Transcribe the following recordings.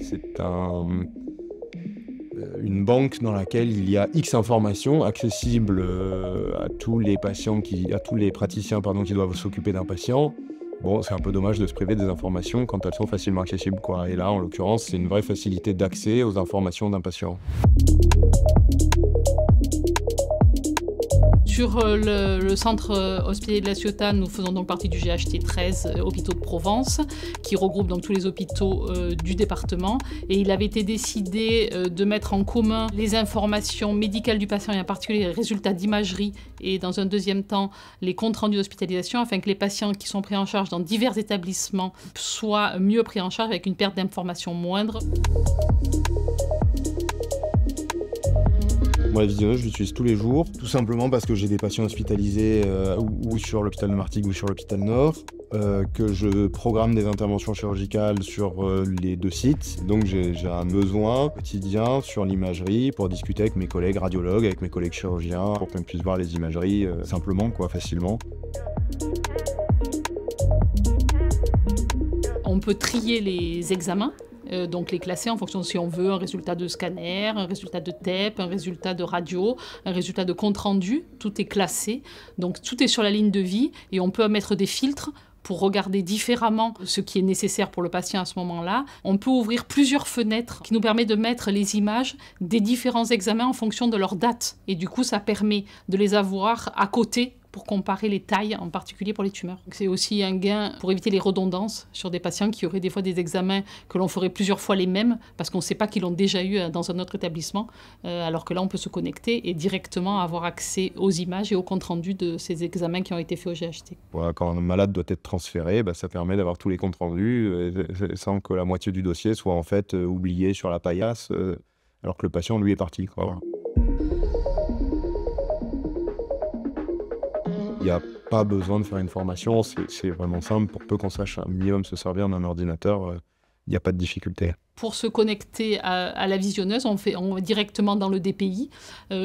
C'est une banque dans laquelle il y a X informations accessibles à tous les praticiens qui doivent s'occuper d'un patient. Bon, c'est un peu dommage de se priver des informations quand elles sont facilement accessibles, quoi. Et là, en l'occurrence, c'est une vraie facilité d'accès aux informations d'un patient. Sur le centre hospitalier de La Ciotat, nous faisons donc partie du GHT 13 Hôpitaux de Provence, qui regroupe donc tous les hôpitaux du département. Et il avait été décidé de mettre en commun les informations médicales du patient, et en particulier les résultats d'imagerie, et dans un deuxième temps, les comptes rendus d'hospitalisation, afin que les patients qui sont pris en charge dans divers établissements soient mieux pris en charge avec une perte d'informations moindre. Moi, la visionneuse, je l'utilise tous les jours, tout simplement parce que j'ai des patients hospitalisés ou sur l'hôpital de Martigues ou sur l'hôpital Nord, que je programme des interventions chirurgicales sur les deux sites. Donc j'ai un besoin quotidien sur l'imagerie pour discuter avec mes collègues radiologues, avec mes collègues chirurgiens, pour qu'on puisse voir les imageries simplement, facilement. On peut trier les examens. Donc les classer en fonction de si on veut un résultat de scanner, un résultat de TEP, un résultat de radio, un résultat de compte rendu, tout est classé. Donc tout est sur la ligne de vie et on peut mettre des filtres pour regarder différemment ce qui est nécessaire pour le patient à ce moment-là. On peut ouvrir plusieurs fenêtres qui nous permettent de mettre les images des différents examens en fonction de leur date. Et du coup, ça permet de les avoir à côté pour comparer les tailles, en particulier pour les tumeurs. C'est aussi un gain pour éviter les redondances sur des patients qui auraient des fois des examens que l'on ferait plusieurs fois les mêmes, parce qu'on ne sait pas qu'ils l'ont déjà eu dans un autre établissement, alors que là, on peut se connecter et directement avoir accès aux images et aux comptes rendus de ces examens qui ont été faits au GHT. Voilà, quand un malade doit être transféré, ça permet d'avoir tous les comptes rendus sans que la moitié du dossier soit en fait oublié sur la paillasse, alors que le patient, lui, est parti, quoi. Il n'y a pas besoin de faire une formation, c'est vraiment simple. Pour peu qu'on sache un minimum se servir d'un ordinateur, il n'y a pas de difficulté. Pour se connecter à la visionneuse, on va directement dans le DPI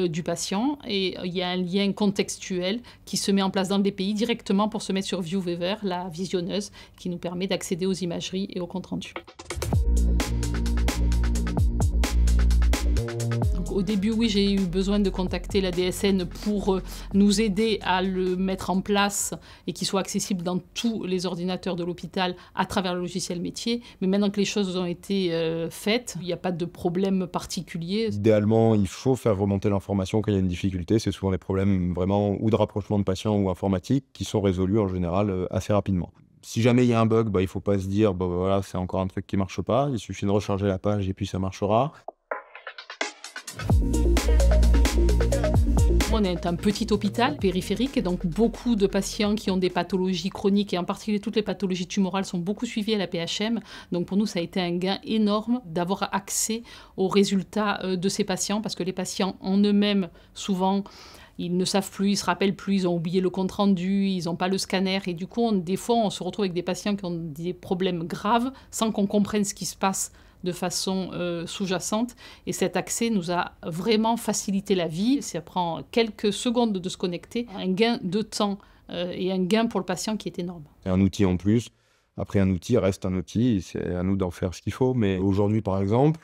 du patient et il y a un lien contextuel qui se met en place dans le DPI directement pour se mettre sur ViewWeaver, la visionneuse, qui nous permet d'accéder aux imageries et aux comptes rendus. Au début, oui, j'ai eu besoin de contacter la DSN pour nous aider à le mettre en place et qu'il soit accessible dans tous les ordinateurs de l'hôpital à travers le logiciel métier. Mais maintenant que les choses ont été faites, il n'y a pas de problème particulier. Idéalement, il faut faire remonter l'information quand il y a une difficulté. C'est souvent des problèmes vraiment ou de rapprochement de patients ou informatiques qui sont résolus en général assez rapidement. Si jamais il y a un bug, il ne faut pas se dire voilà, c'est encore un truc qui ne marche pas. Il suffit de recharger la page et puis ça marchera. On est un petit hôpital périphérique et donc beaucoup de patients qui ont des pathologies chroniques et en particulier toutes les pathologies tumorales sont beaucoup suivies à la PHM. Donc pour nous, ça a été un gain énorme d'avoir accès aux résultats de ces patients parce que les patients en eux-mêmes, souvent, ils ne savent plus, ils ne se rappellent plus, ils ont oublié le compte rendu, ils n'ont pas le scanner. Et du coup, des fois, on se retrouve avec des patients qui ont des problèmes graves sans qu'on comprenne ce qui se passe de façon sous-jacente. Et cet accès nous a vraiment facilité la vie. Ça prend quelques secondes de se connecter. Un gain de temps et un gain pour le patient qui est énorme. C'est un outil en plus. Après, un outil reste un outil. C'est à nous d'en faire ce qu'il faut. Mais aujourd'hui, par exemple,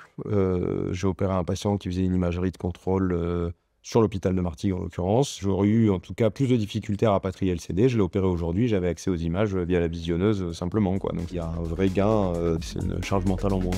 j'ai opéré un patient qui faisait une imagerie de contrôle sur l'hôpital de Martigues en l'occurrence. J'aurais eu en tout cas plus de difficultés à rapatrier le CD. Je l'ai opéré aujourd'hui, j'avais accès aux images via la visionneuse simplement, quoi. Donc il y a un vrai gain, c'est une charge mentale en moins.